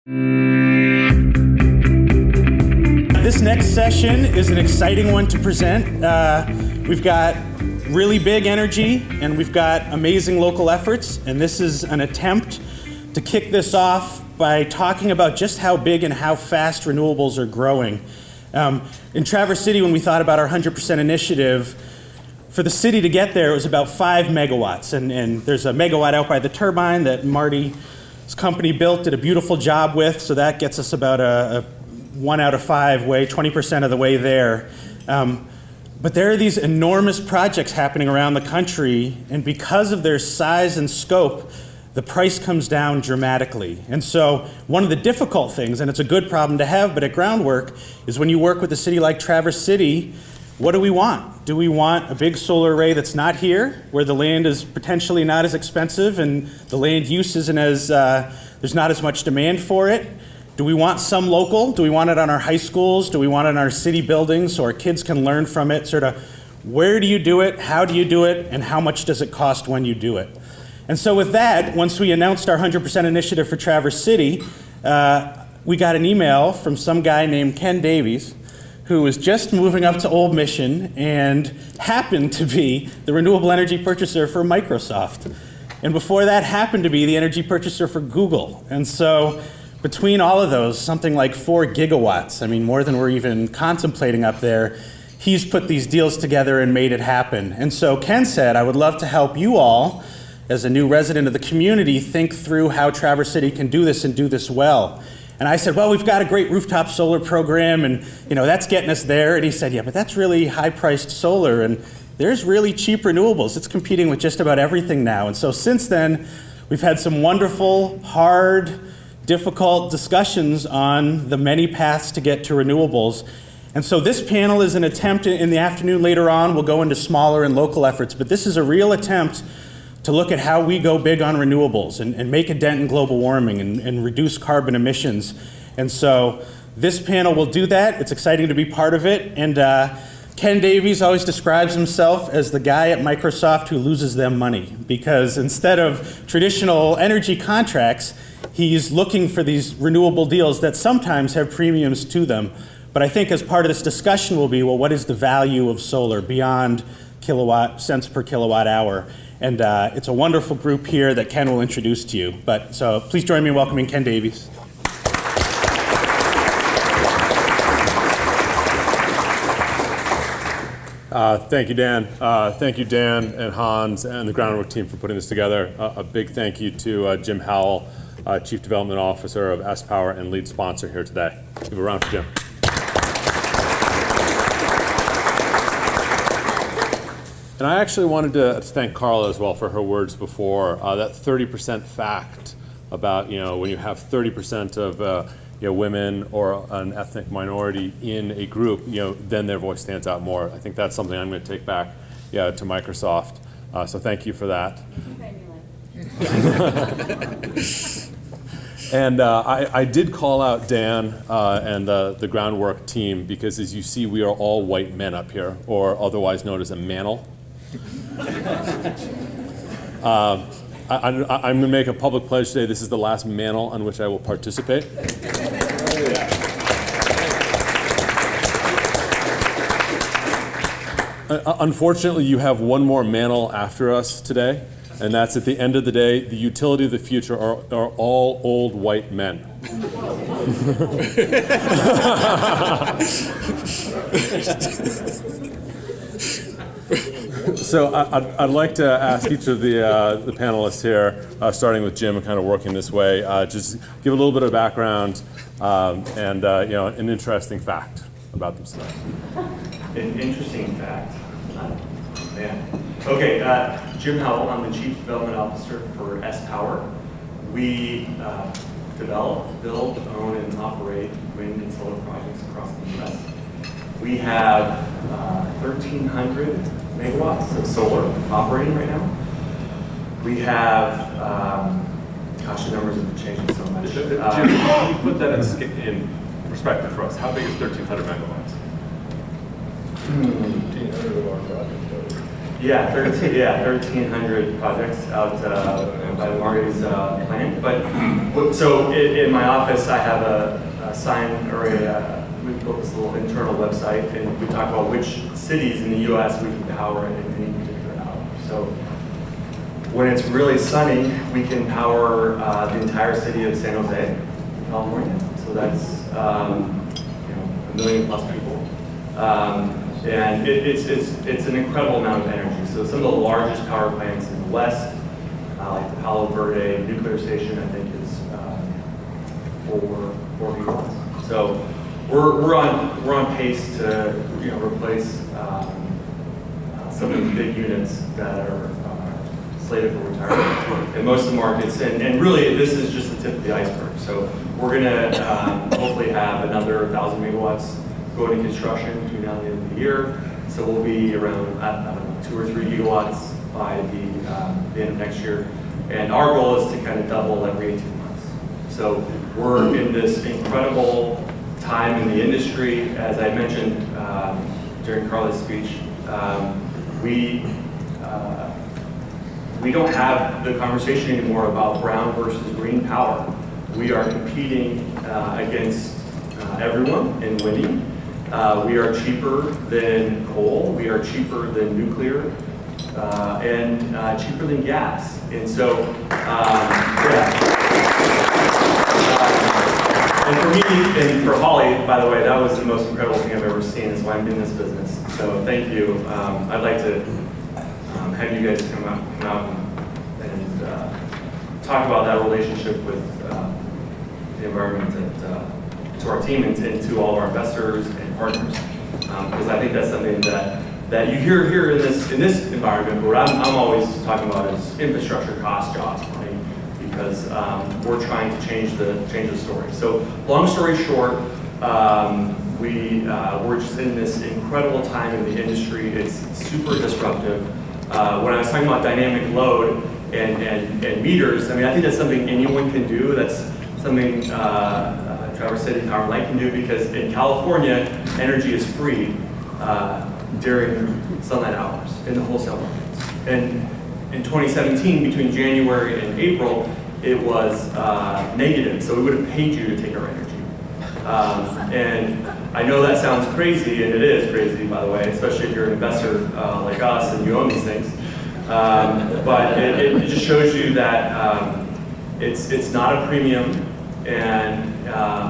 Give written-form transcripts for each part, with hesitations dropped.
This next session is an exciting one to present. We've got really big energy and we've got amazing local efforts, and this is an attempt to kick this off by talking about just how big and how fast renewables are growing. In Traverse City, when we thought about our 100% initiative, for the city to get there, it was about 5 megawatts, and there's a megawatt out by the turbine that Marty's company built, did a beautiful job with, so that gets us about a 1 out of 5 way, 20% of the way there. But there are these enormous projects happening around the country, and because of their size and scope, the price comes down dramatically. And so one of the difficult things, and it's a good problem to have, but at Groundwork, is when you work with a city like Traverse City, what do we want? Do we want a big solar array that's not here, where the land is potentially not as expensive and the land use isn't as, there's not as much demand for it? Do we want some local? Do we want it on our high schools? Do we want it in our city buildings so our kids can learn from it? Sort of, where do you do it? How do you do it? And how much does it cost when you do it? And so with that, once we announced our 100% initiative for Traverse City, we got an email from some guy named Ken Davies, who was just moving up to Old Mission and happened to be the renewable energy purchaser for Microsoft. And before that, happened to be the energy purchaser for Google. And so between all of those, something like 4 gigawatts, I mean, more than we're even contemplating up there, he's put these deals together and made it happen. And so Ken said, I would love to help you all, as a new resident of the community, think through how Traverse City can do this and do this well. And I said, well, we've got a great rooftop solar program, and that's getting us there. And he said, yeah, but that's really high-priced solar, and there's really cheap renewables. It's competing with just about everything now. And so since then, we've had some wonderful, hard, difficult discussions on the many paths to get to renewables. And so this panel is an attempt in the afternoon later on. We'll go into smaller and local efforts, but this is a real attempt to look at how we go big on renewables and make a dent in global warming and reduce carbon emissions. And so this panel will do that. It's exciting to be part of it. And Ken Davies always describes himself as the guy at Microsoft who loses them money, because instead of traditional energy contracts, he's looking for these renewable deals that sometimes have premiums to them. But I think as part of this discussion will be, well, what is the value of solar beyond cents per kilowatt hour? And it's a wonderful group here that Ken will introduce to you. So please join me in welcoming Ken Davies. Thank you, Dan. Thank you, Dan and Hans and the Groundwork team for putting this together. A big thank you to Jim Howell, Chief Development Officer of sPower and lead sponsor here today. Give a round for Jim. And I actually wanted to thank Carla as well for her words before. That 30% fact about, when you have 30% of women or an ethnic minority in a group, then their voice stands out more. I think that's something I'm going to take back to Microsoft. So thank you for that. And I did call out Dan and the Groundwork team because, as you see, we are all white men up here, or otherwise known as a manel. I'm going to make a public pledge today. This is the last manel on which I will participate. Unfortunately, you have one more manel after us today, and that's at the end of the day, the utility of the future are all old white men. So I'd like to ask each of the panelists here, starting with Jim and kind of working this way, just give a little bit of background and an interesting fact about themselves. An interesting fact. Man. Okay, Jim Howell, I'm the Chief Development Officer for sPower. We develop, build, own, and operate wind and solar projects across the U.S. We have 1,300 megawatts of solar operating right now. We have, gosh, the numbers have changed so much. Jim, can you put that in perspective for us? How big is 1,300 megawatts? 1,500 of our projects. Yeah, 1,300 projects out by Marty's plant. But so in my office, I have a sign or we built this little internal website, and we talk about which cities in the U.S. we can power in any particular hour. So when it's really sunny, we can power the entire city of San Jose, California. So that's 1 million plus people. And it's an incredible amount of energy. So some of the largest power plants in the West, like the Palo Verde nuclear station, I think is 4 gigawatts. So we're on pace to replace some of the big units that are slated for retirement in most of the markets. And really, this is just the tip of the iceberg. So we're going to hopefully have another 1,000 megawatts go into construction between now and the end of the year. So we'll be around, I don't know, 2 or 3 gigawatts by the end of next year. And our goal is to kind of double every 18 months. So we're in this incredible time in the industry. As I mentioned during Carly's speech, we don't have the conversation anymore about brown versus green power. We are competing against everyone and winning. We are cheaper than coal, we are cheaper than nuclear, and cheaper than gas. And so, and for me, and for Holly, by the way, that was the most incredible thing I've ever seen. That's why I'm in this business. So thank you. I'd like to have you guys come out and talk about that relationship with the environment to our team and to all of our investors and partners, because I think that's something that you hear here in this environment. But what I'm always talking about is infrastructure, cost, jobs, money, because we're trying to change the story. So long story short, we're just in this incredible time in the industry. It's super disruptive. When I was talking about dynamic load and meters, I mean, I think that's something anyone can do. That's something Traverse City Power and Light can do, because in California, energy is free during sunlight hours in the wholesale markets. And in 2017, between January and April, it was negative, so we would have paid you to take our energy. And I know that sounds crazy, and it is crazy, by the way, especially if you're an investor like us and you own these things. But it just shows you that it's not a premium, and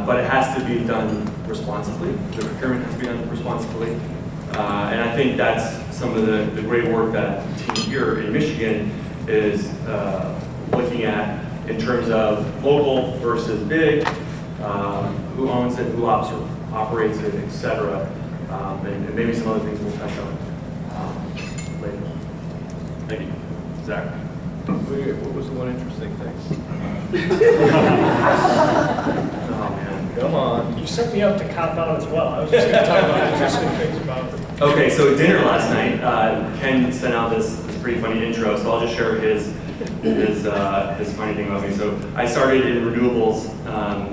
but it has to be done responsibly. The procurement has to be done responsibly. And I think that's some of the great work that the team here in Michigan is looking at in terms of local versus big, who owns it, who operates it, et cetera. And maybe some other things we'll touch on later. Thank you. Zach. What was the one interesting thing? Oh, man. Come on. You set me up to cop out as well. I was just going to talk about interesting things about it. Okay, so dinner last night, Ken sent out this pretty funny intro, so I'll just share his funny thing about me. So I started in renewables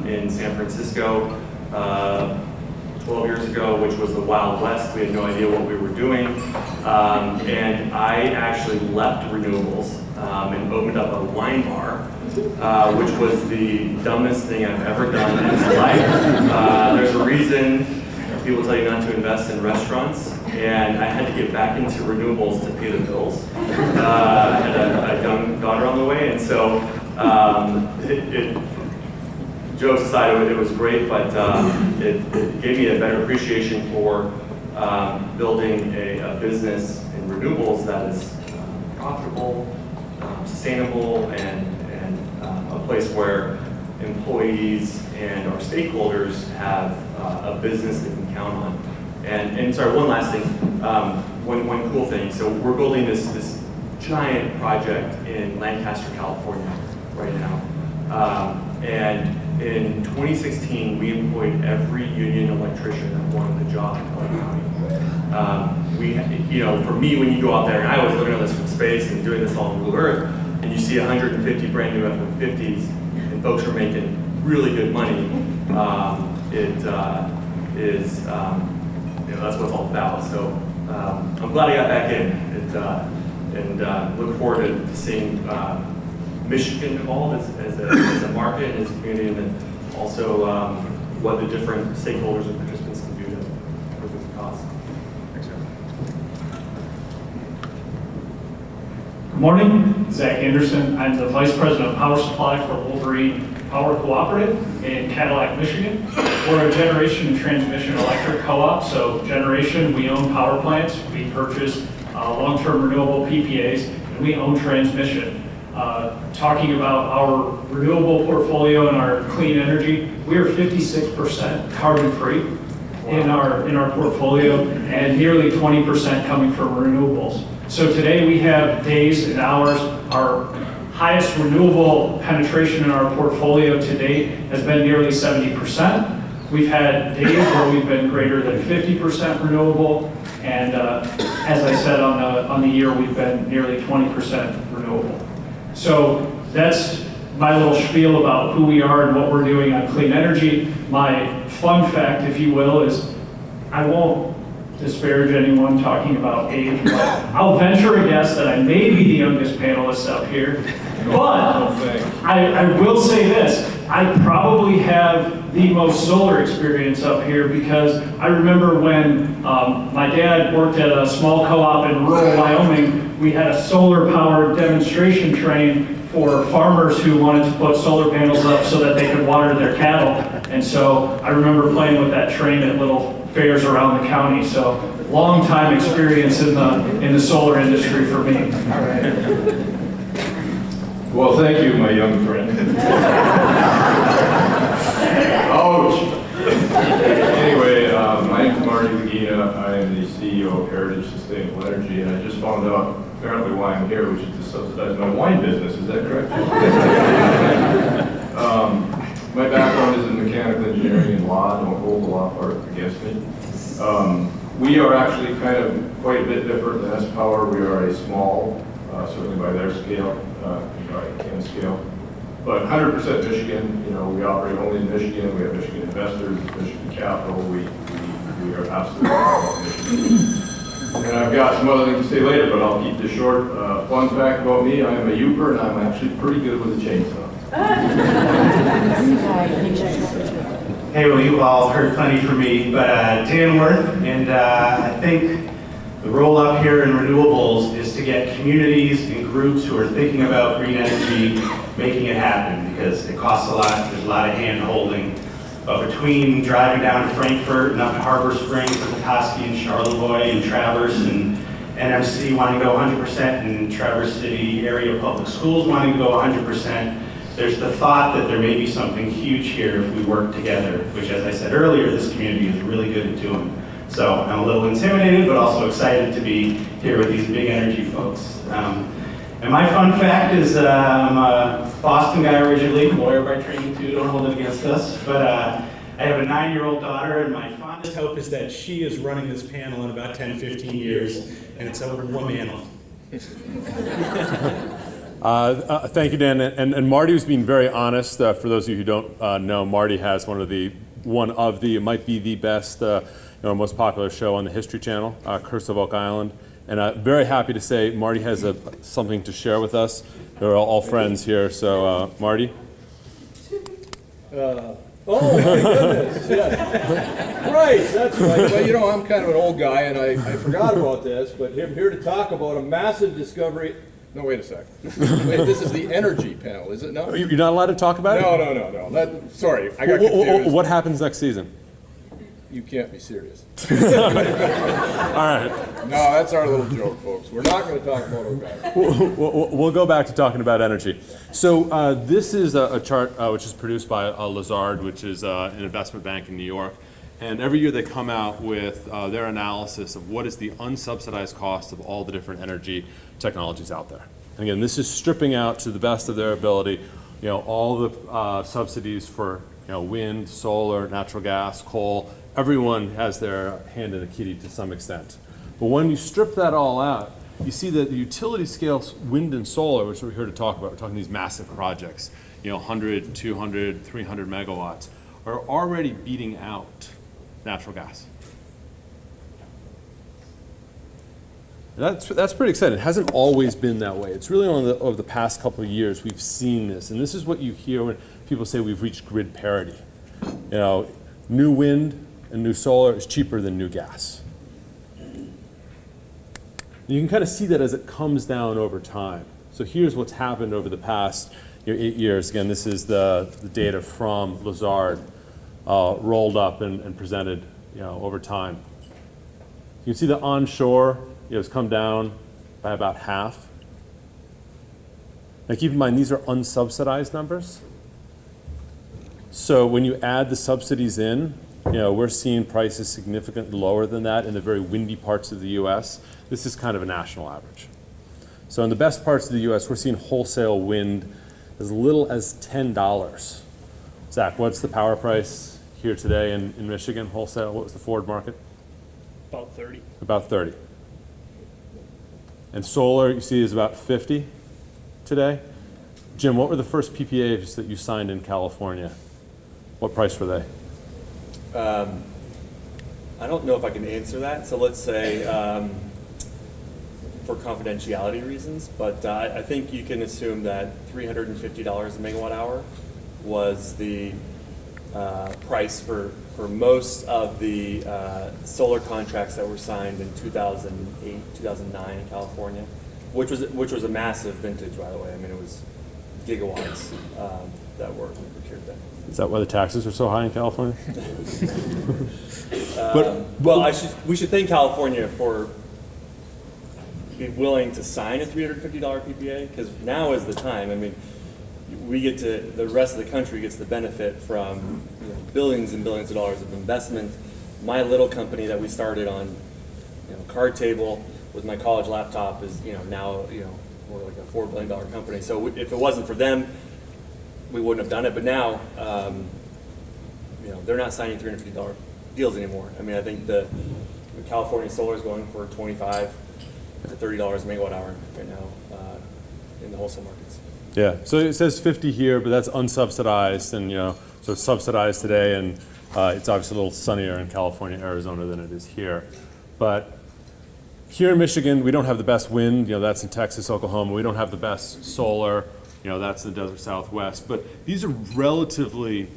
in San Francisco 12 years ago, which was the Wild West. We had no idea what we were doing. And I actually left renewables and opened up a wine bar, which was the dumbest thing I've ever done in my life. There's a reason people tell you not to invest in restaurants, and I had to get back into renewables to pay the bills. I had a young daughter on the way, and so jokes aside, it was great, but it gave me a better appreciation for building a business in renewables that is profitable, sustainable, and a place where employees and our stakeholders have a business they can count on. And sorry, one last thing, one cool thing. So we're building this giant project in Lancaster, California right now. And in 2016, we employed every union electrician that wanted a job in LA County. For me, when you go out there, and I was living on this space and doing this all in Blue Earth, and you see 150 brand new F-150s, and folks are making really good money. That's what it's all about. So I'm glad I got back in and look forward to seeing Michigan evolve as a market and as a community, and then also what the different stakeholders and participants can do to reduce the costs. Thanks, sir. Good morning, Zach Anderson. I'm the Vice President of Power Supply for Wolverine Power Cooperative in Cadillac, Michigan. We're a generation and transmission electric co-op. So generation, we own power plants. We purchase long-term renewable PPAs, and we own transmission. Talking about our renewable portfolio and our clean energy, we are 56% carbon-free in our portfolio, and nearly 20% coming from renewables. So today we have days and hours. Our highest renewable penetration in our portfolio to date has been nearly 70%. We've had days where we've been greater than 50% renewable, and as I said, on the year we've been nearly 20% renewable. So that's my little spiel about who we are and what we're doing on clean energy. My fun fact, if you will, is I won't disparage anyone talking about age, but I'll venture a guess that I may be the youngest panelist up here. But I will say this, I probably have the most solar experience up here, because I remember when my dad worked at a small co-op in rural Wyoming, we had a solar powered demonstration train for farmers who wanted to put solar panels up so that they could water their cattle. And so I remember playing with that train at little fairs around the county. So long time experience in the solar industry for me. All right. Well, thank you, my young friend. Ouch. Anyway, my name is Marty Lagina. I am the CEO of Heritage Sustainable Energy, and I just found out apparently why I'm here, which is to subsidize my wine business. Is that correct? My background is in mechanical engineering and law. Don't hold the law part against me. We are actually kind of quite a bit different than sPower. We are a small, certainly by their scale, by Canada scale, but 100% Michigan. You know, we operate only in Michigan. We have Michigan investors, Michigan capital. We are absolutely all Michigan. And I've got some other things to say later, but I'll keep this short. Fun fact about me, I am a Youper, and I'm actually pretty good with a chainsaw. Hey, well, you've all heard plenty from me, but Dan Worth, and I think the role up here in renewables is to get communities and groups who are thinking about green energy making it happen, because it costs a lot, there's a lot of hand-holding. But between driving down to Frankfurt and up to Harbor Springs with Petoskey and Charlevoix and Traverse and NMC wanting to go 100%, and Traverse City area public schools wanting to go 100%, there's the thought that there may be something huge here if we work together, which, as I said earlier, this community is really good at doing. So I'm a little intimidated, but also excited to be here with these big energy folks. And my fun fact is I'm a Boston guy originally, lawyer by training too, don't hold it against us. But I have a 9-year-old daughter, and my fondest hope is that she is running this panel in about 10, 15 years, and it's a woman. Thank you, Dan. And Marty was being very honest. For those of you who don't know, Marty has one of the, it might be the best, most popular show on the History Channel, Curse of Oak Island. And I'm very happy to say Marty has something to share with us. They're all friends here. So, Marty? Oh my goodness, yeah. Right, that's right. Well, you know, I'm kind of an old guy, and I forgot about this, but I'm here to talk about a massive discovery. No, wait a second. Wait, this is the energy panel, is it not? You're not allowed to talk about it? No. Sorry, I got confused. What happens next season? You can't be serious. All right. No, that's our little joke, folks. We're not going to talk about our guys. We'll go back to talking about energy. So this is a chart which is produced by Lazard, which is an investment bank in New York. And every year they come out with their analysis of what is the unsubsidized cost of all the different energy technologies out there. And again, this is stripping out to the best of their ability, all the subsidies for wind, solar, natural gas, coal. Everyone has their hand in the kitty to some extent. But when you strip that all out, you see that the utility scale wind and solar, which we're here to talk about, we're talking these massive projects, 100, 200, 300 megawatts, are already beating out natural gas. That's pretty exciting. It hasn't always been that way. It's really only over the past couple of years we've seen this. And this is what you hear when people say we've reached grid parity. You know, new wind and new solar is cheaper than new gas. You can kind of see that as it comes down over time. So here's what's happened over the past 8 years. Again, this is the data from Lazard rolled up and presented over time. You can see the onshore has come down by about half. Now keep in mind, these are unsubsidized numbers. So when you add the subsidies in, we're seeing prices significantly lower than that in the very windy parts of the US. This is kind of a national average. So in the best parts of the US, we're seeing wholesale wind as little as $10. Zach, what's the power price here today in Michigan, wholesale? What was the forward market? About 30. About 30. And solar, you see, is about 50 today. Jim, what were the first PPAs that you signed in California? What price were they? I don't know if I can answer that. So let's say, for confidentiality reasons, but I think you can assume that $350 a megawatt hour was the price for most of the solar contracts that were signed in 2008, 2009 in California, which was a massive vintage, by the way. I mean, it was gigawatts that were procured then. Is that why the taxes are so high in California? Well, we should thank California for being willing to sign a $350 PPA, because now is the time. I mean, we get to, the rest of the country gets the benefit from billions and billions of dollars of investment. My little company that we started on card table with my college laptop is now we're like a $4 billion company. So if it wasn't for them, we wouldn't have done it. But now they're not signing $350 deals anymore. I mean, I think the California solar is going for $25 to $30 a megawatt hour right now in the wholesale markets. Yeah, so it says 50 here, but that's unsubsidized, and so it's subsidized today, and it's obviously a little sunnier in California, Arizona than it is here. But here in Michigan, we don't have the best wind. That's in Texas, Oklahoma. We don't have the best solar. That's the desert Southwest. But these are relatively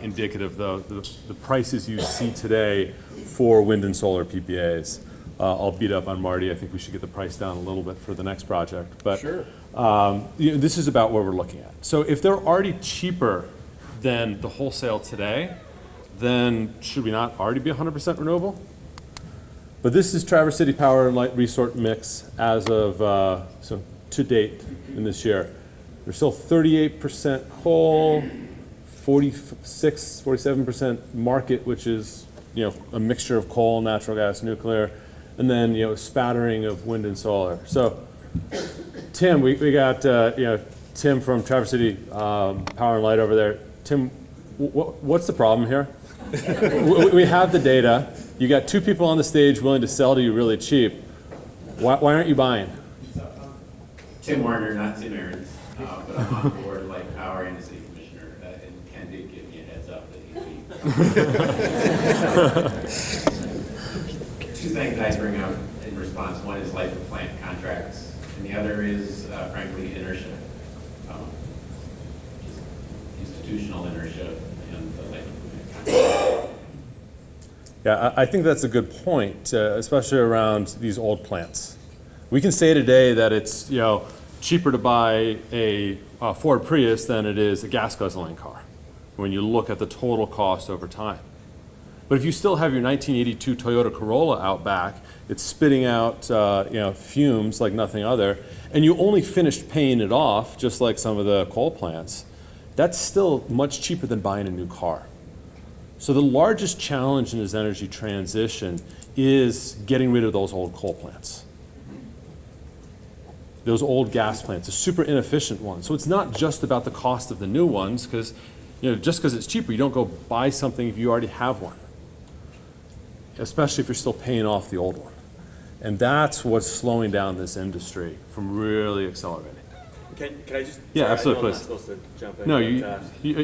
indicative, though, the prices you see today for wind and solar PPAs. I'll beat up on Marty. I think we should get the price down a little bit for the next project. But sure. This is about what we're looking at. So if they're already cheaper than the wholesale today, then should we not already be 100% renewable? But this is Traverse City Power and Light Resource mix as of so to date in this year. There's still 38% coal, 47% market, which is a mixture of coal, natural gas, nuclear, and then a spattering of wind and solar. So Tim, we got Tim from Traverse City Power and Light over there. Tim, what's the problem here? We have the data. You got two people on the stage willing to sell to you really cheap. Why aren't you buying? Tim Warner, not Tim Aarons, but I'm on board Light Power and the city commissioner, and Ken did give me a heads up that he'd be. Two things I bring up in response. One is life of plant contracts, and the other is, frankly, inertia. Just institutional inertia and the life of plant contracts. Yeah, I think that's a good point, especially around these old plants. We can say today that it's cheaper to buy a Ford Prius than it is a gas guzzling car when you look at the total cost over time. But if you still have your 1982 Toyota Corolla out back, it's spitting out fumes like nothing other, and you only finished paying it off just like some of the coal plants, that's still much cheaper than buying a new car. So the largest challenge in this energy transition is getting rid of those old coal plants. Those old gas plants, the super inefficient ones. So it's not just about the cost of the new ones, because just because it's cheaper, you don't go buy something if you already have one, especially if you're still paying off the old one. And that's what's slowing down this industry from really accelerating. Can I just? Yeah, sorry, absolutely, I know I'm please. not supposed to jump in. No,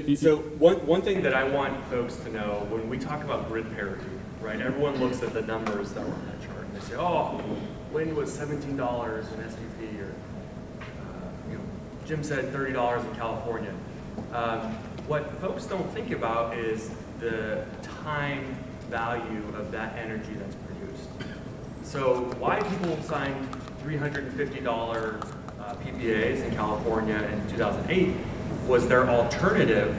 but, so one thing that I want folks to know when we talk about grid parity, right? Everyone looks at the numbers that were on that chart and they say, oh, wind was $17 in SPP, or Jim said $30 in California. What folks don't think about is the time value of that energy that's produced. So why people signed $350 PPAs in California in 2008 was their alternative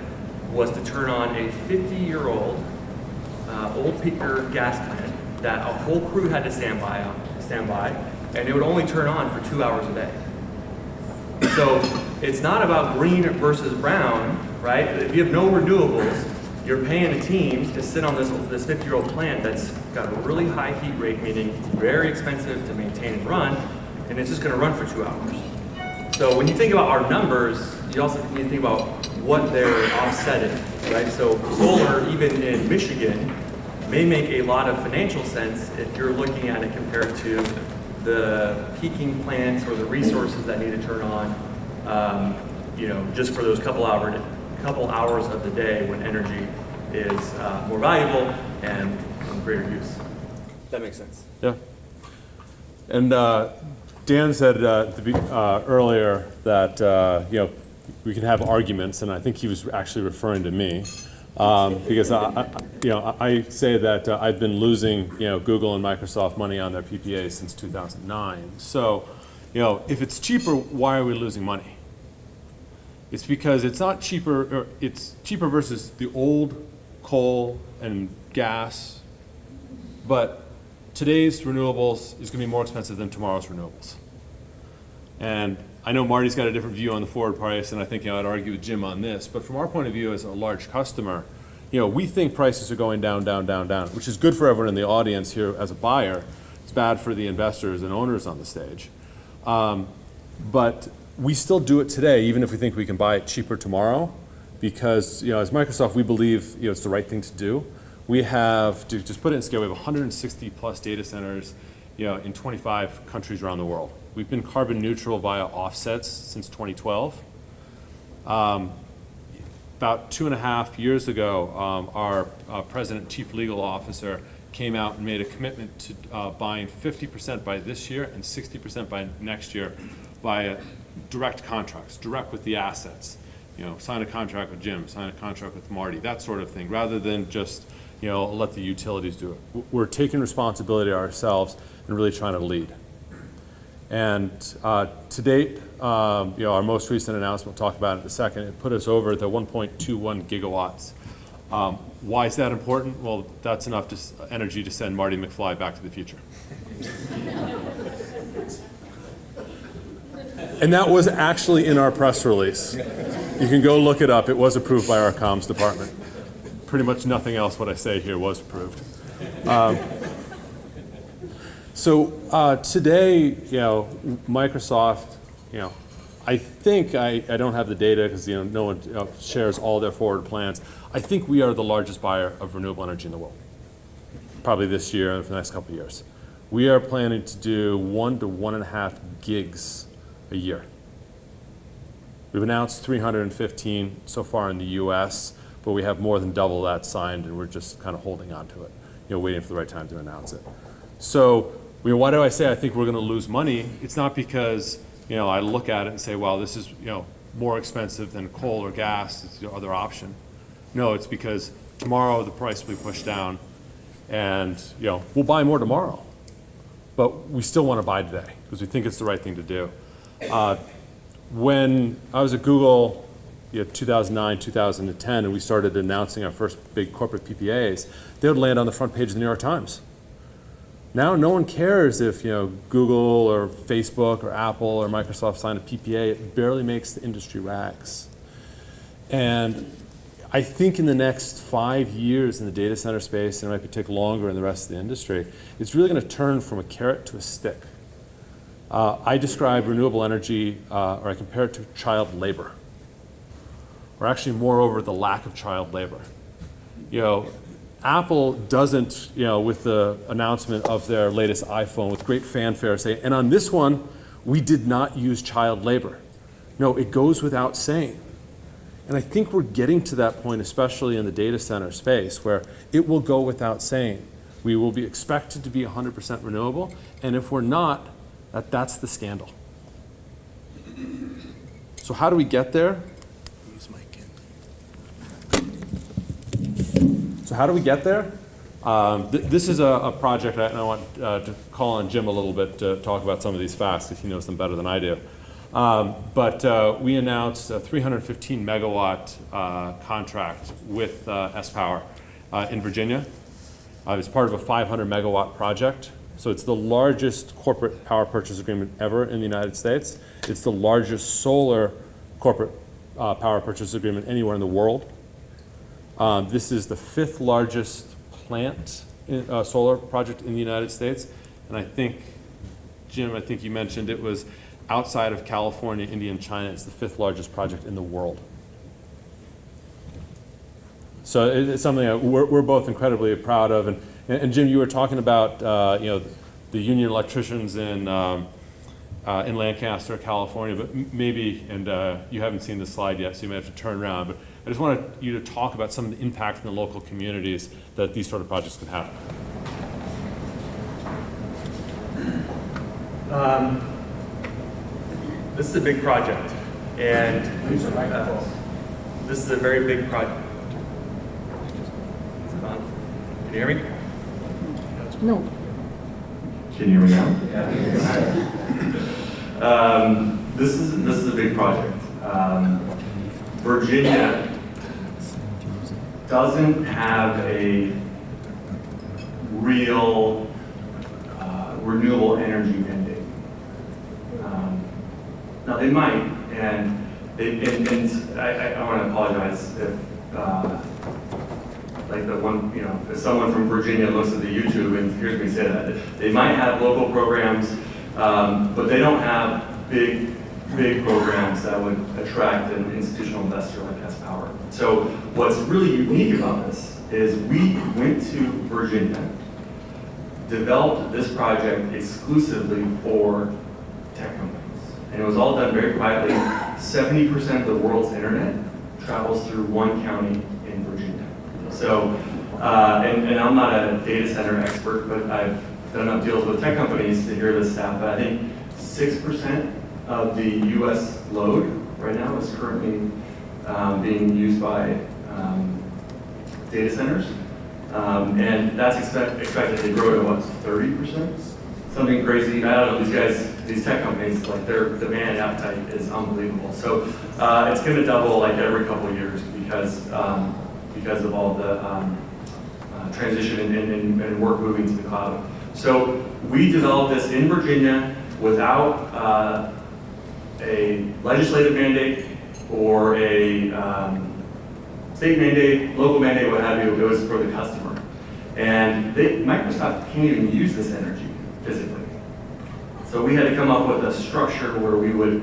was to turn on a 50-year-old old peaker gas plant that a whole crew had to stand by, and it would only turn on for 2 hours a day. So it's not about green versus brown, right? If you have no renewables, you're paying a team to sit on this 50-year-old plant that's got a really high heat rate, meaning very expensive to maintain and run, and it's just going to run for 2 hours. So when you think about our numbers, you also need to think about what they're offsetting, right? So solar, even in Michigan, may make a lot of financial sense if you're looking at it compared to the peaking plants or the resources that need to turn on, just for those couple hours of the day when energy is more valuable and in greater use. That makes sense. Yeah. And Dan said earlier that we can have arguments, and I think he was actually referring to me because I say that I've been losing Google and Microsoft money on their PPAs since 2009. So if it's cheaper, why are we losing money? It's because it's not cheaper, or it's cheaper versus the old coal and gas, but today's renewables is going to be more expensive than tomorrow's renewables. And I know Marty's got a different view on the forward price, and I think I'd argue with Jim on this, but from our point of view as a large customer, we think prices are going down, down, down, down, which is good for everyone in the audience here as a buyer. It's bad for the investors and owners on the stage. But we still do it today, even if we think we can buy it cheaper tomorrow, because as Microsoft, we believe it's the right thing to do. We have, to just put it in scale, we have 160 plus data centers in 25 countries around the world. We've been carbon neutral via offsets since 2012. About 2.5 years ago, our president, chief legal officer, came out and made a commitment to buying 50% by this year and 60% by next year via direct contracts, direct with the assets. Sign a contract with Jim, sign a contract with Marty, that sort of thing, rather than just let the utilities do it. We're taking responsibility ourselves and really trying to lead. And to date, our most recent announcement, we'll talk about it in a second, it put us over the 1.21 gigawatts. Why is that important? Well, that's enough energy to send Marty McFly back to the future. And that was actually in our press release. You can go look it up. It was approved by our comms department. Pretty much nothing else what I say here was approved. So today, Microsoft, I think, I don't have the data because no one shares all their forward plans. I think we are the largest buyer of renewable energy in the world, probably this year and for the next couple of years. We are planning to do 1 to 1.5 gigs a year. We've announced 315 so far in the US, but we have more than double that signed, and we're just kind of holding on to it, waiting for the right time to announce it. So, why do I say I think we're going to lose money? It's not because, I look at it and say, well, this is, more expensive than coal or gas, it's the other option. No, it's because tomorrow the price will be pushed down, and, we'll buy more tomorrow. But we still want to buy today because we think it's the right thing to do. When I was at Google, 2009, 2010, and we started announcing our first big corporate PPAs, they would land on the front page of the New York Times. Now no one cares if Google or Facebook or Apple or Microsoft sign a PPA. It barely makes the industry rags. And I think in the next 5 years in the data center space, and it might take longer in the rest of the industry, it's really going to turn from a carrot to a stick. I describe renewable energy, or I compare it to child labor, or actually moreover the lack of child labor. Apple doesn't, with the announcement of their latest iPhone with great fanfare say, and on this one, we did not use child labor. No, it goes without saying. And I think we're getting to that point, especially in the data center space, where it will go without saying. We will be expected to be 100% renewable, and if we're not, that's the scandal. So how do we get there? So how do we get there? This is a project, and I want to call on Jim a little bit to talk about some of these facts, because he knows them better than I do. But we announced a 315 megawatt contract with sPower in Virginia. It's part of a 500 megawatt project. So it's the largest corporate power purchase agreement ever in the United States. It's the largest solar corporate power purchase agreement anywhere in the world. This is the 5th largest plant solar project in the United States. And I think, Jim, I think you mentioned it was outside of California, India, and China. It's the 5th largest project in the world. So it's something that we're both incredibly proud of. And Jim, you were talking about the union electricians in Lancaster, California, but maybe, and you haven't seen the slide yet, so you may have to turn around. But I just wanted you to talk about some of the impact in the local communities that these sort of projects can have. This is a big project, and this is a very big project. Is it on? Can you hear me? No. Can you hear me now? Yeah. This is a big project. Virginia doesn't have a real renewable energy mandate. Now they might, and I want to apologize if, like the one, if someone from Virginia looks at the YouTube and hears me say that, they might have local programs, but they don't have big programs that would attract an institutional investor like sPower. So what's really unique about this is we went to Virginia, developed this project exclusively for tech companies. And it was all done very quietly. 70% of the world's internet travels through one county in Virginia. So, and I'm not a data center expert, but I've done enough deals with tech companies to hear this stat, but I think 6% of the US load right now is currently being used by data centers. And that's expected to grow to what, 30%? Something crazy. I don't know, these tech companies, like their demand appetite is unbelievable. So it's going to double like every couple of years because of all the transition and work moving to the cloud. So we developed this in Virginia without a legislative mandate or a state mandate, local mandate, what have you. It was for the customer. And Microsoft can't even use this energy physically. So we had to come up with a structure where we would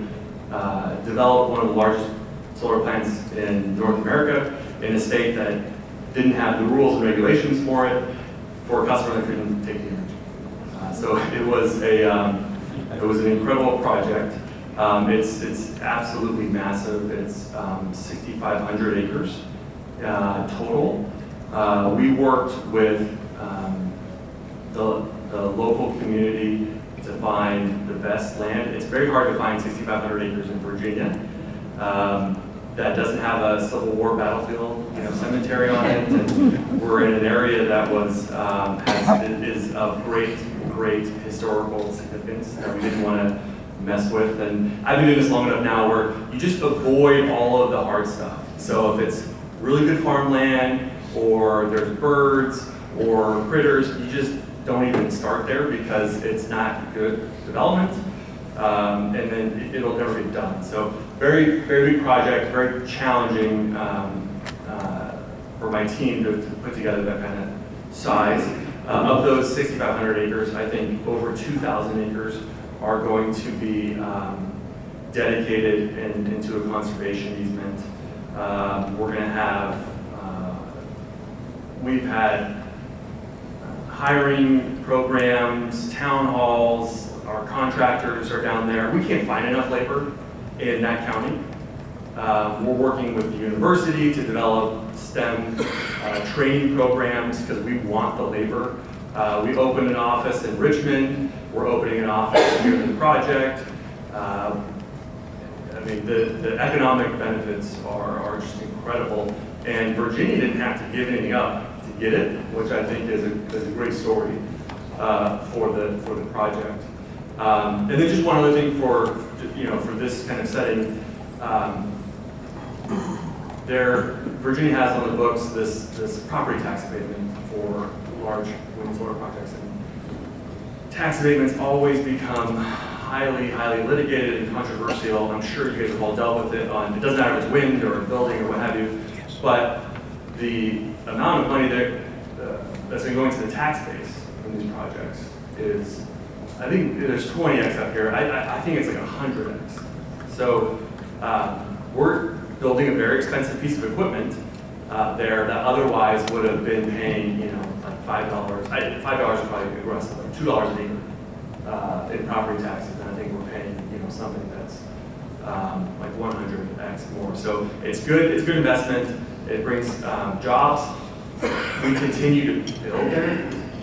develop one of the largest solar plants in North America in a state that didn't have the rules and regulations for it, for a customer that couldn't take the energy. So it was an incredible project. It's absolutely massive. It's 6,500 acres total. We worked with the local community to find the best land. It's very hard to find 6,500 acres in Virginia that doesn't have a Civil War battlefield, cemetery on it. And we're in an area that is of great historical significance that we didn't want to mess with. And I've been doing this long enough now where you just avoid all of the hard stuff. So if it's really good farmland or there's birds or critters, you just don't even start there because it's not good development, and then it'll never get done. So very, very big project, very challenging for my team to put together that kind of size. Of those 6,500 acres, I think over 2,000 acres are going to be dedicated into a conservation easement. We're going to have, we've had hiring programs, town halls, our contractors are down there. We can't find enough labor in that county. We're working with the university to develop STEM training programs because we want the labor. We opened an office in Richmond. We're opening an office here in the project. I mean, the economic benefits are just incredible. And Virginia didn't have to give anything up to get it, which I think is a great story for the project. And then just one other thing for this kind of setting. Virginia has on the books this property tax abatement for large wind and solar projects. And tax abatements always become highly litigated and controversial. I'm sure you guys have all dealt with it it doesn't matter if it's wind or building or what have you, but the amount of money that's going to go into the tax base in these projects is, I think there's 20x up here. I think it's like 100x. So we're building a very expensive piece of equipment there that otherwise would have been paying, like $5. $5 is probably aggressive, like $2 an acre in property taxes, and I think we're paying, something that's like 100x more. So it's good investment. It brings jobs. We continue to build there,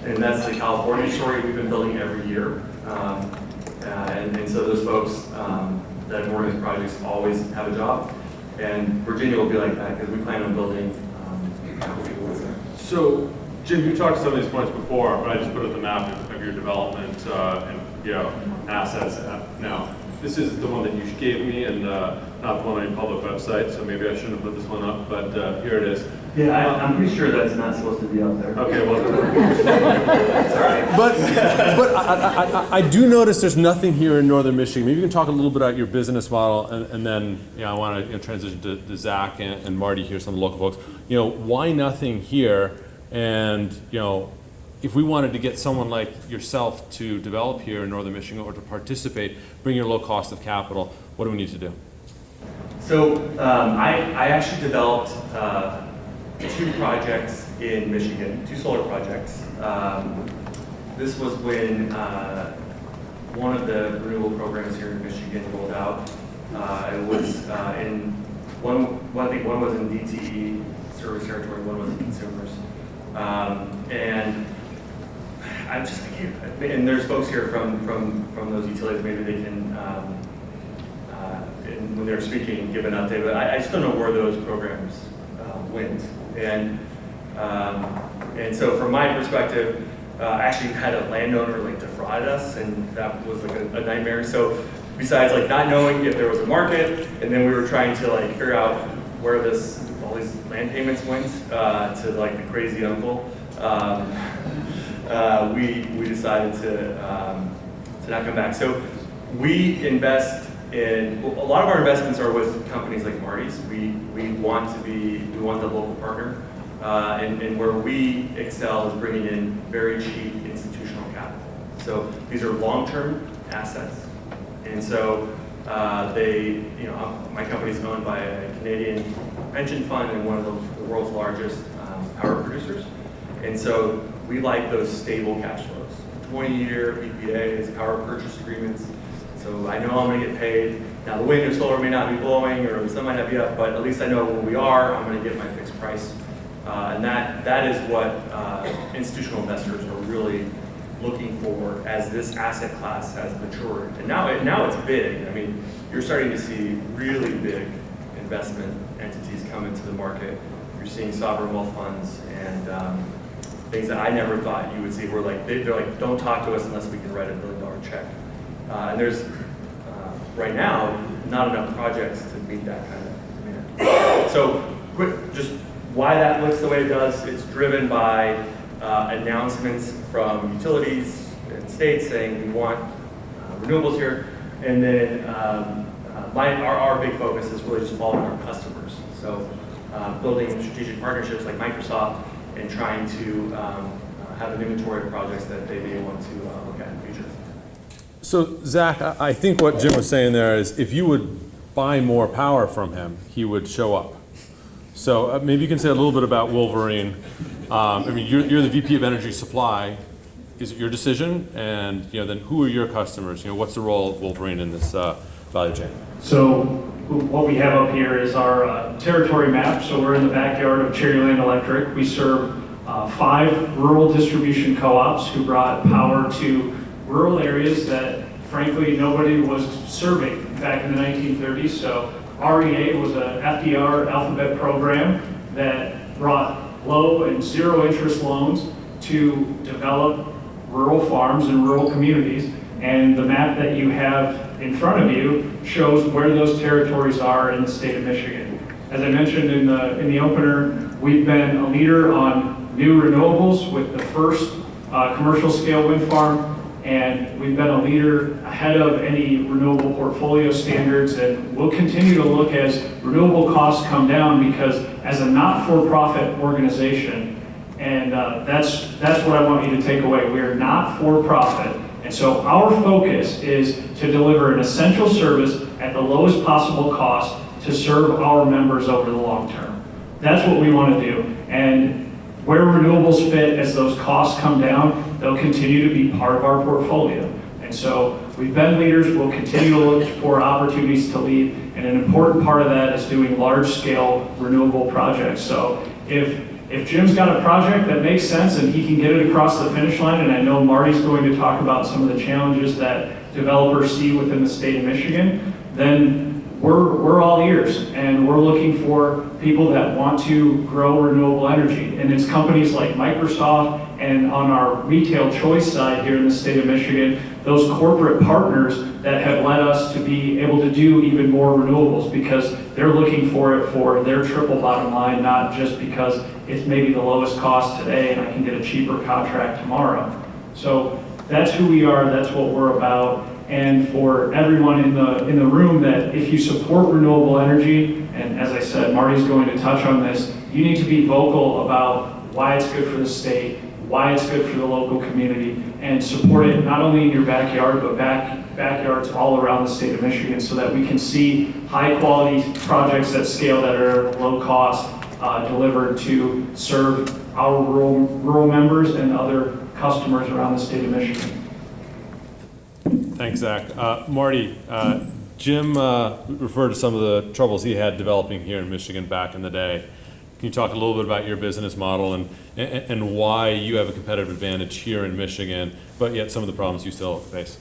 and that's the California story. We've been building every year, and so those folks that have worked on these projects always have a job. And Virginia will be like that because we plan on building So, Jim, you talked to some of these points before, but I just put up the map of your development and assets. Now, this is the one that you gave me, and not the one on your public website. So maybe I shouldn't have put this one up, but here it is. Yeah, I'm pretty sure that's not supposed to be up there. Okay, well, Sorry. but I do notice there's nothing here in northern Michigan. Maybe you can talk a little bit about your business model, and then I want to transition to Zach and Marty here, some of the local folks. Why nothing here? And if we wanted to get someone like yourself to develop here in northern Michigan or to participate, bring your low cost of capital, what do we need to do? So I actually developed 2 projects in Michigan, 2 solar projects. This was when one of the renewable programs here in Michigan rolled out. It was I think one was in DTE service territory, one was in consumers. And I'm just thinking, and there's folks here from those utilities, maybe they can, when they're speaking, give an update, but I just don't know where those programs went. And so from my perspective, I actually had a landowner defraud us, and that was like a nightmare. So besides not knowing if there was a market, and then we were trying to figure out where all these land payments went to the crazy uncle, we decided to not come back. So we invest in, a lot of our investments are with companies like Marty's. We want the local partner, and where we excel is bringing in very cheap institutional capital. So these are long-term assets, and so my company is owned by a Canadian pension fund and one of the world's largest power producers, and so we like those stable cash flows, 20-year PPAs, power purchase agreements. So I know I'm going to get paid. Now the wind or solar may not be blowing, or the sun might not be up, but at least I know where we are. I'm going to get my fixed price, and that is what institutional investors are really looking for as this asset class has matured. And now it's big. I mean, you're starting to see really big investment entities come into the market. You're seeing sovereign wealth funds and things that I never thought you would see. Where they're like, don't talk to us unless we can write $1 billion check. And there's right now not enough projects to meet that kind of demand. So just why that looks the way it does, it's driven by announcements from utilities and states saying we want renewables here, and then our big focus is really just following our customers. So building strategic partnerships like Microsoft and trying to have an inventory of projects that they may want to look at in the future. So Zach, I think what Jim was saying there is if you would buy more power from him, he would show up. So maybe you can say a little bit about Wolverine. I mean, you're the VP of Energy Supply. Is it your decision? And then who are your customers? What's the role of Wolverine in this value chain? So what we have up here is our territory map. So we're in the backyard of Cherryland Electric. We serve 5 rural distribution co-ops who brought power to rural areas that frankly nobody was serving back in the 1930s. So REA was a FDR alphabet program that brought low and zero interest loans to develop rural farms and rural communities. And the map that you have in front of you shows where those territories are in the state of Michigan. As I mentioned in the opener, we've been a leader on new renewables with the first commercial scale wind farm, and we've been a leader ahead of any renewable portfolio standards, and we'll continue to look as renewable costs come down, because as a not-for-profit organization, and that's what I want you to take away, we are not for profit, and so our focus is to deliver an essential service at the lowest possible cost to serve our members over the long term. That's what we want to do, and where renewables fit as those costs come down, they'll continue to be part of our portfolio. And so we've been leaders, we'll continue to look for opportunities to lead, and an important part of that is doing large-scale renewable projects. So if Jim's got a project that makes sense and he can get it across the finish line, and I know Marty's going to talk about some of the challenges that developers see within the state of Michigan, then we're all ears, and we're looking for people that want to grow renewable energy. And it's companies like Microsoft, and on our retail choice side here in the state of Michigan, those corporate partners that have led us to be able to do even more renewables, because they're looking for it for their triple bottom line, not just because it's maybe the lowest cost today and I can get a cheaper contract tomorrow. So that's who we are, that's what we're about. And for everyone in the room, that if you support renewable energy, and as I said, Marty's going to touch on this, you need to be vocal about why it's good for the state, why it's good for the local community, and support it not only in your backyard, but backyards all around the state of Michigan, so that we can see high quality projects at scale that are low cost delivered to serve our rural members and other customers around the state of Michigan. Thanks, Zach. Marty, Jim referred to some of the troubles he had developing here in Michigan back in the day. Can you talk a little bit about your business model and why you have a competitive advantage here in Michigan, but yet some of the problems you still face?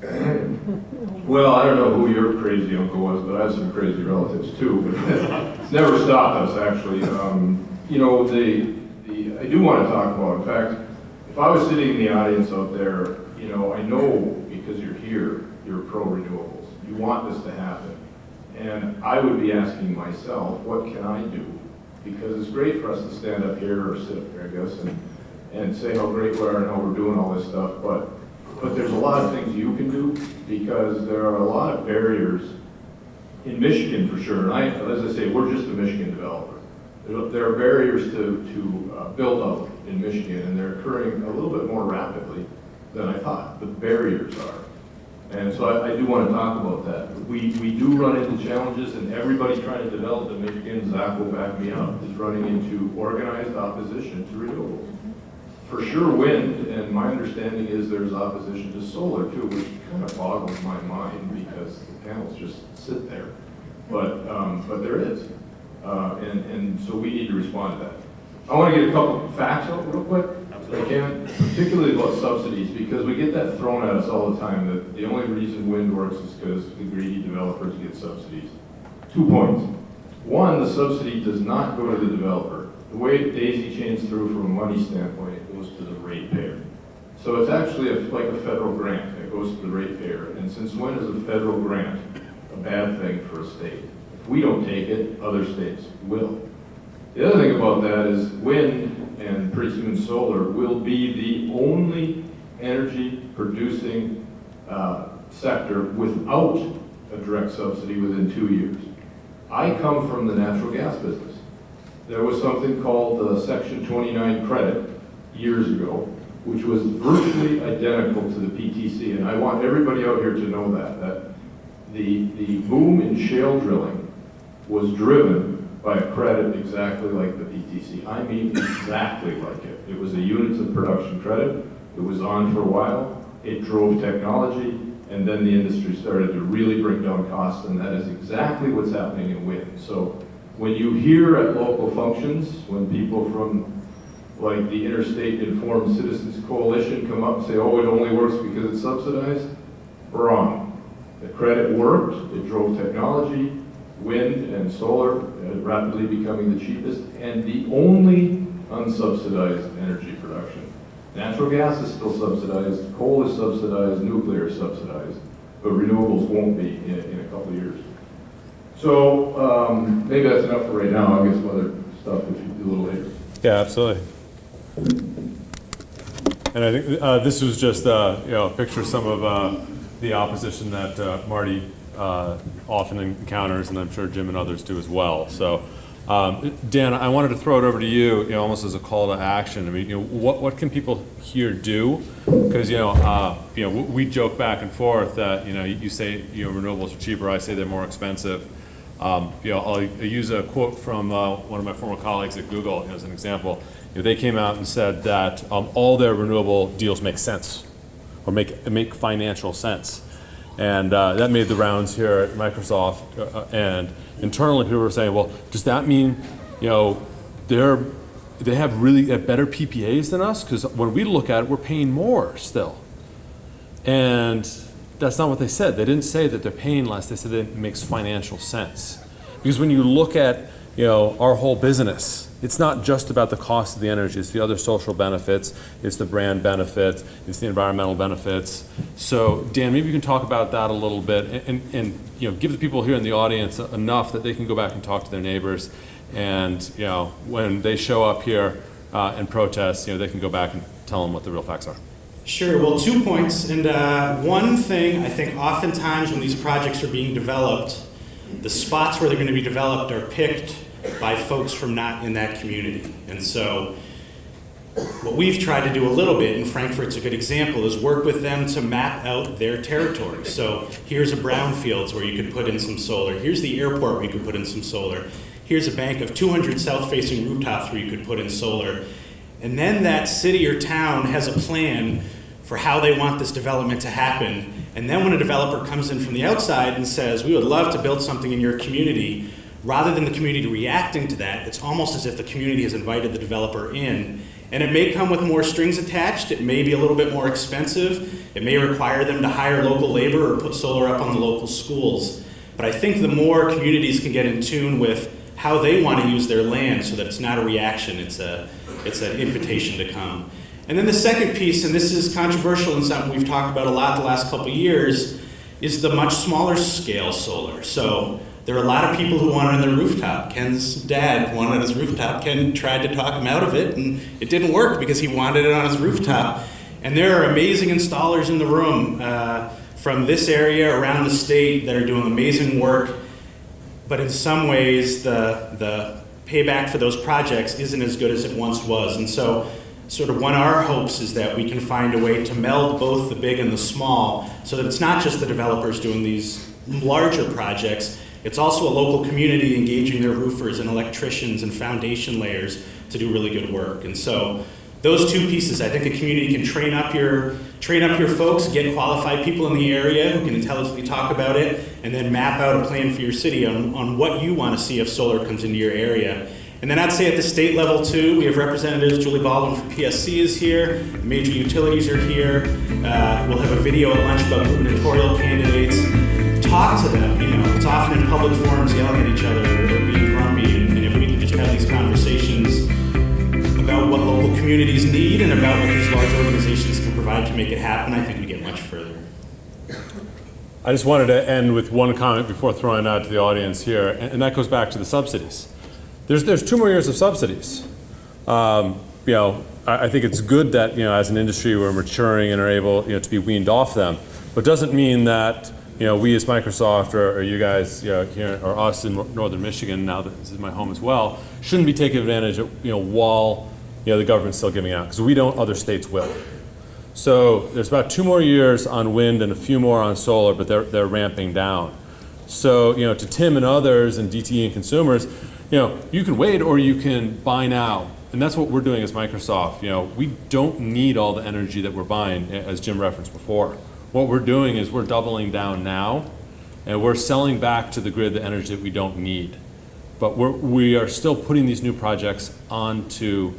Well, I don't know who your crazy uncle was, but I have some crazy relatives too. But it's never stopped us, actually. You know, I do want to talk about, in fact, if I was sitting in the audience out there, you know, I know because you're here, you're pro-renewables. You want this to happen. And I would be asking myself, what can I do? Because it's great for us to stand up here, or sit up here, I guess, and say how great we are and how we're doing all this stuff. But there's a lot of things you can do, because there are a lot of barriers in Michigan for sure. And as I say, we're just a Michigan developer. There are barriers to build out in Michigan, and they're occurring a little bit more rapidly than I thought. The barriers are. And so I do want to talk about that. We do run into challenges, and everybody trying to develop in Michigan, Zach will back me up, is running into organized opposition to renewables. For sure wind, and my understanding is there's opposition to solar too, which kind of boggles my mind because the panels just sit there. But there is. And so we need to respond to that. I want to get a couple of facts out real quick, if I can, particularly about subsidies, because we get that thrown at us all the time, that the only reason wind works is because the greedy developers get subsidies. 2 points. One, the subsidy does not go to the developer. The way it daisy chains through from a money standpoint, it goes to the ratepayer. So it's actually like a federal grant that goes to the ratepayer. And since when is a federal grant a bad thing for a state? If we don't take it, other states will. The other thing about that is wind, and pretty soon solar, will be the only energy producing sector without a direct subsidy within 2 years. I come from the natural gas business. There was something called the Section 29 credit years ago, which was virtually identical to the PTC. And I want everybody out here to know that the boom in shale drilling was driven by a credit exactly like the PTC. I mean exactly like it. It was a units of production credit. It was on for a while. It drove technology, and then the industry started to really bring down costs, and that is exactly what's happening in wind. So when you hear at local functions, when people from like the Interstate Informed Citizens Coalition come up and say, oh, it only works because it's subsidized, wrong. The credit worked, it drove technology, wind and solar rapidly becoming the cheapest and the only unsubsidized energy production. Natural gas is still subsidized, coal is subsidized, nuclear is subsidized, but renewables won't be in a couple of years. So maybe that's enough for right now. I'll get some other stuff if you do a little later. Yeah, absolutely. And I think this was just a picture of some of the opposition that Marty often encounters, and I'm sure Jim and others do as well. So, Dan, I wanted to throw it over to you, almost as a call to action. I mean, what can people here do? Because we joke back and forth that you say renewables are cheaper, I say they're more expensive. I'll use a quote from one of my former colleagues at Google as an example. They came out and said that all their renewable deals make sense, or make financial sense. And that made the rounds here at Microsoft. And internally, people were saying, well, does that mean, they have really better PPAs than us? Because when we look at it, we're paying more still. And that's not what they said. They didn't say that they're paying less. They said that it makes financial sense. Because when you look at, our whole business, it's not just about the cost of the energy, it's the other social benefits, it's the brand benefits, it's the environmental benefits. So Dan, maybe you can talk about that a little bit and give the people here in the audience enough that they can go back and talk to their neighbors, and when they show up here and protest, they can go back and tell them what the real facts are. Sure, well, 2 points, and one thing I think oftentimes when these projects are being developed, the spots where they're going to be developed are picked by folks from not in that community. And so what we've tried to do a little bit, and Frankfurt's a good example, is work with them to map out their territory. So here's a brownfields where you could put in some solar. Here's the airport where you could put in some solar. Here's a bank of 200 south-facing rooftops where you could put in solar. And then that city or town has a plan for how they want this development to happen. And then when a developer comes in from the outside and says, we would love to build something in your community, rather than the community reacting to that, it's almost as if the community has invited the developer in. And it may come with more strings attached, it may be a little bit more expensive, it may require them to hire local labor or put solar up on the local schools. But I think the more communities can get in tune with how they want to use their land so that it's not a reaction, it's an invitation to come. And then the second piece, and this is controversial and something we've talked about a lot the last couple of years, is the much smaller scale solar. So there are a lot of people who want it on their rooftop. Ken's dad wanted it on his rooftop. Ken tried to talk him out of it, and it didn't work because he wanted it on his rooftop. And there are amazing installers in the room from this area around the state that are doing amazing work. But in some ways, the payback for those projects isn't as good as it once was. And so sort of one of our hopes is that we can find a way to meld both the big and the small so that it's not just the developers doing these larger projects, it's also a local community engaging their roofers and electricians and foundation layers to do really good work. And so those two pieces, I think a community can train up your folks, get qualified people in the area who can intelligently talk about it, and then map out a plan for your city on what you want to see if solar comes into your area. And then I'd say at the state level too, we have representatives, Julie Baldwin from PSC is here, major utilities are here. We'll have a video at lunch about gubernatorial candidates. Talk to them, it's often in public forums yelling at each other or being grumpy, and if we can just have these conversations about what local communities need and about what these large organizations can provide to make it happen, I think we get much further. I just wanted to end with one comment before throwing it out to the audience here, and that goes back to the subsidies. There's 2 more years of subsidies. I think it's good that as an industry we're maturing and are able to be weaned off them, but doesn't mean that we as Microsoft or you guys here or us in northern Michigan, now that this is my home as well, shouldn't be taking advantage of while the government's still giving out, because we don't, other states will. So there's about 2 more years on wind and a few more on solar, but they're ramping down. So to Tim and others and DTE and consumers, you can wait or you can buy now. And that's what we're doing as Microsoft. We don't need all the energy that we're buying, as Jim referenced before. what we're doing is we're doubling down now, and we're selling back to the grid the energy that we don't need. But we are still putting these new projects onto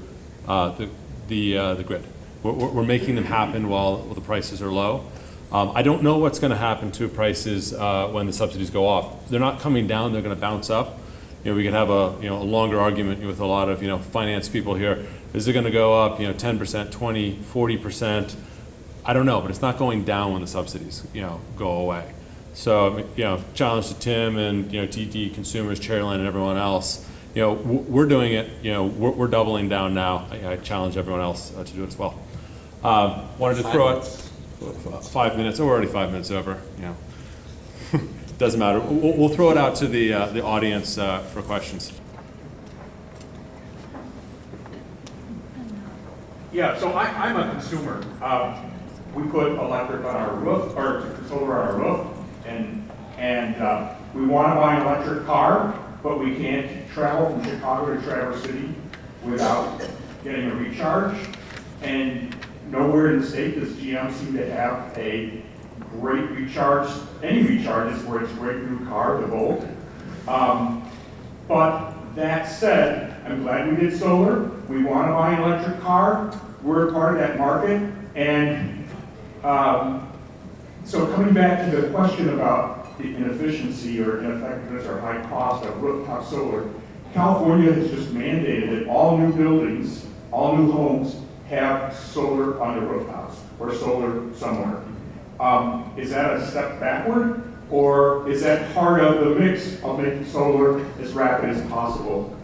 the grid. We're making them happen while the prices are low. I don't know what's going to happen to prices when the subsidies go off. They're not coming down; they're going to bounce up. We could have a longer argument with a lot of finance people here. Is it going to go up 10%, 20, 40%? I don't know, but it's not going down when the subsidies go away. So challenge to Tim and DD Consumers, Chairline, and everyone else. We're doing it. We're doubling down now. I challenge everyone else to do it as well. Wanted to throw it 5 minutes. Oh, we're already 5 minutes over. Doesn't matter. We'll throw it out to the audience for questions. Yeah, so I'm a consumer. We put electric on our roof, or solar on our roof, and we want to buy an electric car, but we can't travel from Chicago to Traverse City without getting a recharge. And nowhere in the state does GM seem to have a great recharge. Any recharge is where it's a great new car, the Volt. But that said, I'm glad we did solar. We want to buy an electric car. We're a part of that market. And so coming back to the question about the inefficiency or ineffectiveness or high cost of rooftop solar, California has just mandated that all new buildings, all new homes have solar on their rooftops or solar somewhere. Is that a step backward, or is that part of the mix of making solar as rapid as possible?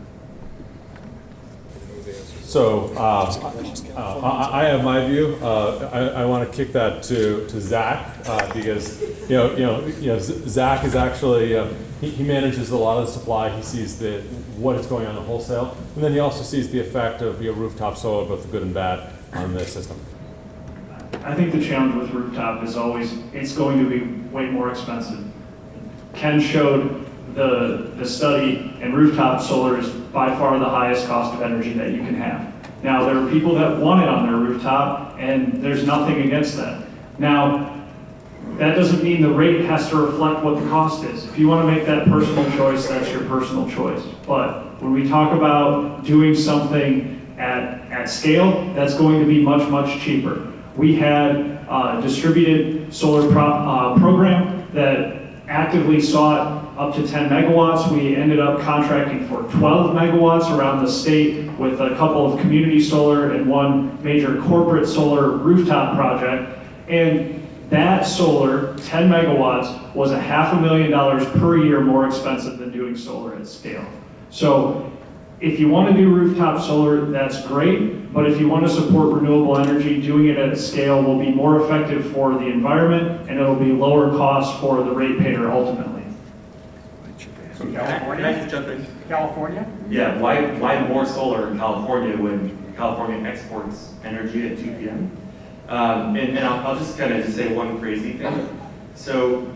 So I have my view. I want to kick that to Zach because Zach is actually he manages a lot of the supply. He sees what is going on in wholesale, and then he also sees the effect of rooftop solar, both the good and bad, on the system. I think the challenge with rooftop is always, it's going to be way more expensive. Ken showed the study, and rooftop solar is by far the highest cost of energy that you can have. Now, there are people that want it on their rooftop, and there's nothing against that. Now, that doesn't mean the rate has to reflect what the cost is. If you want to make that personal choice, that's your personal choice. But when we talk about doing something at scale, that's going to be much, much cheaper. We had a distributed solar program that actively sought up to 10 megawatts. We ended up contracting for 12 megawatts around the state with a couple of community solar and one major corporate solar rooftop project. And that solar, 10 megawatts, was $500,000 per year more expensive than doing solar at scale. So if you want to do rooftop solar, that's great. But if you want to support renewable energy, doing it at scale will be more effective for the environment, and it'll be lower cost for the ratepayer ultimately. So California? Can I just jump in? California? Yeah, why more solar in California when California exports energy at 2 p.m.? And I'll just kind of just say one crazy thing. So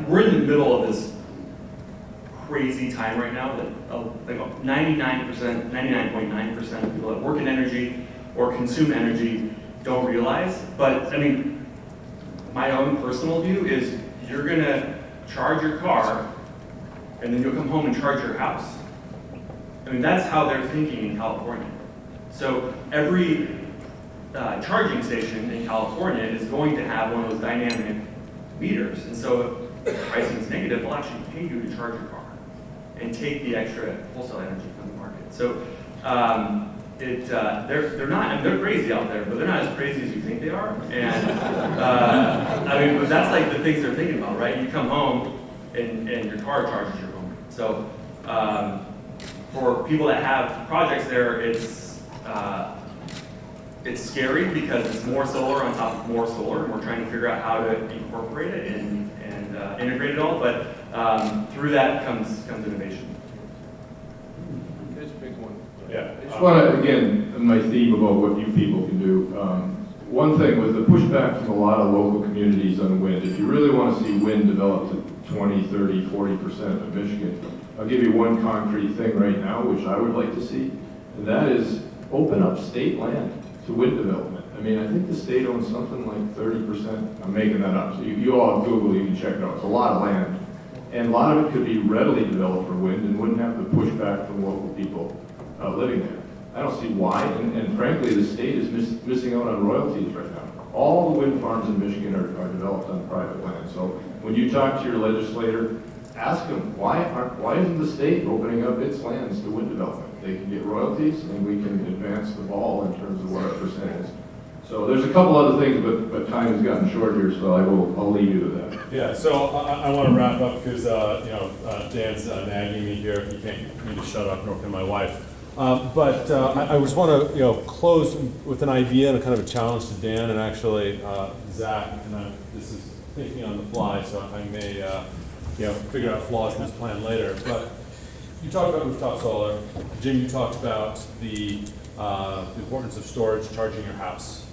we're in the middle of this crazy time right now that like 99.9% of people that work in energy or consume energy don't realize. But I mean, my own personal view is you're gonna charge your car and then you'll come home and charge your house. I mean, that's how they're thinking in California. So every charging station in California is going to have one of those dynamic meters. And so if the pricing is negative, they'll actually pay you to charge your car and take the extra wholesale energy from the market. So they're crazy out there, but they're not as crazy as you think they are. And I mean, but that's like the things they're thinking about, right? You come home and your car charges your home. So for people that have projects there, it's scary because it's more solar on top of more solar, and we're trying to figure out how to incorporate it and integrate it all. But through that comes innovation. Yeah, I just want to, again, my theme about what you people can do. One thing with the pushback from a lot of local communities on wind, if you really want to see wind develop to 20, 30, 40% of Michigan, I'll give you one concrete thing right now, which I would like to see, and that is open up state land to wind development. I mean, I think the state owns something like 30%. I'm making that up. So you all Google, you can check it out. It's a lot of land. And a lot of it could be readily developed for wind and wouldn't have the pushback from local people living there. I don't see why, and frankly, the state is missing out on royalties right now. All the wind farms in Michigan are developed on private land. So when you talk to your legislator, ask them, why isn't the state opening up its lands to wind development? They can get royalties, and we can advance the ball in terms of what our percent is. So there's a couple other things, but time has gotten short here, so I'll leave you to that. Yeah, so I want to wrap up because, Dan's nagging me here. He can't me to shut up, nor can my wife. But I just want to, close with an idea and a kind of a challenge to Dan and actually Zach. And this is thinking on the fly, so I may, figure out flaws in this plan later. But you talked about rooftop solar. Jim, you talked about the importance of storage charging your house.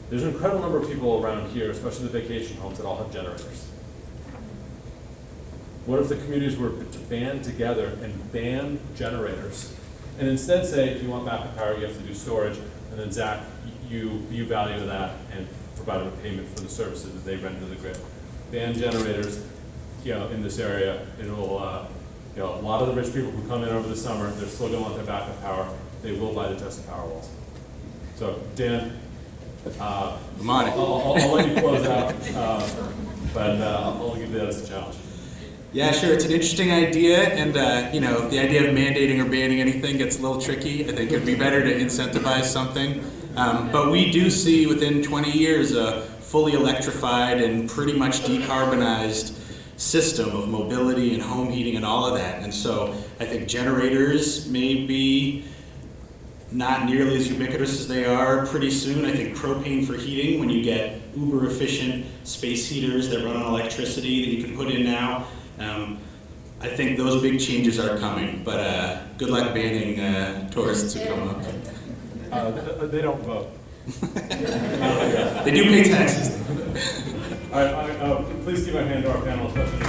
There's an incredible number of people around here, especially the vacation homes, that all have generators. What if the communities were to band together and ban generators, and instead say, if you want backup power, you have to do storage, and then Zach, you value that and provide a payment for the services that they render the grid. Ban generators, in this area. It'll, a lot of the rich people who come in over the summer, they're still going to want their backup power. They will buy the Tesla Powerwalls. So, Dan. I'm on it. I'll let you close out, but I'll give that as a challenge. Yeah, sure. It's an interesting idea, and the idea of mandating or banning anything gets a little tricky. I think it'd be better to incentivize something. But we do see within 20 years a fully electrified and pretty much decarbonized system of mobility and home heating and all of that. And so I think generators may be not nearly as ubiquitous as they are pretty soon. I think propane for heating, when you get uber efficient space heaters that run on electricity that you can put in now, I think those big changes are coming. But good luck banning tourists who come up. They don't vote. They do pay taxes. All right, please give a hand to our panel, especially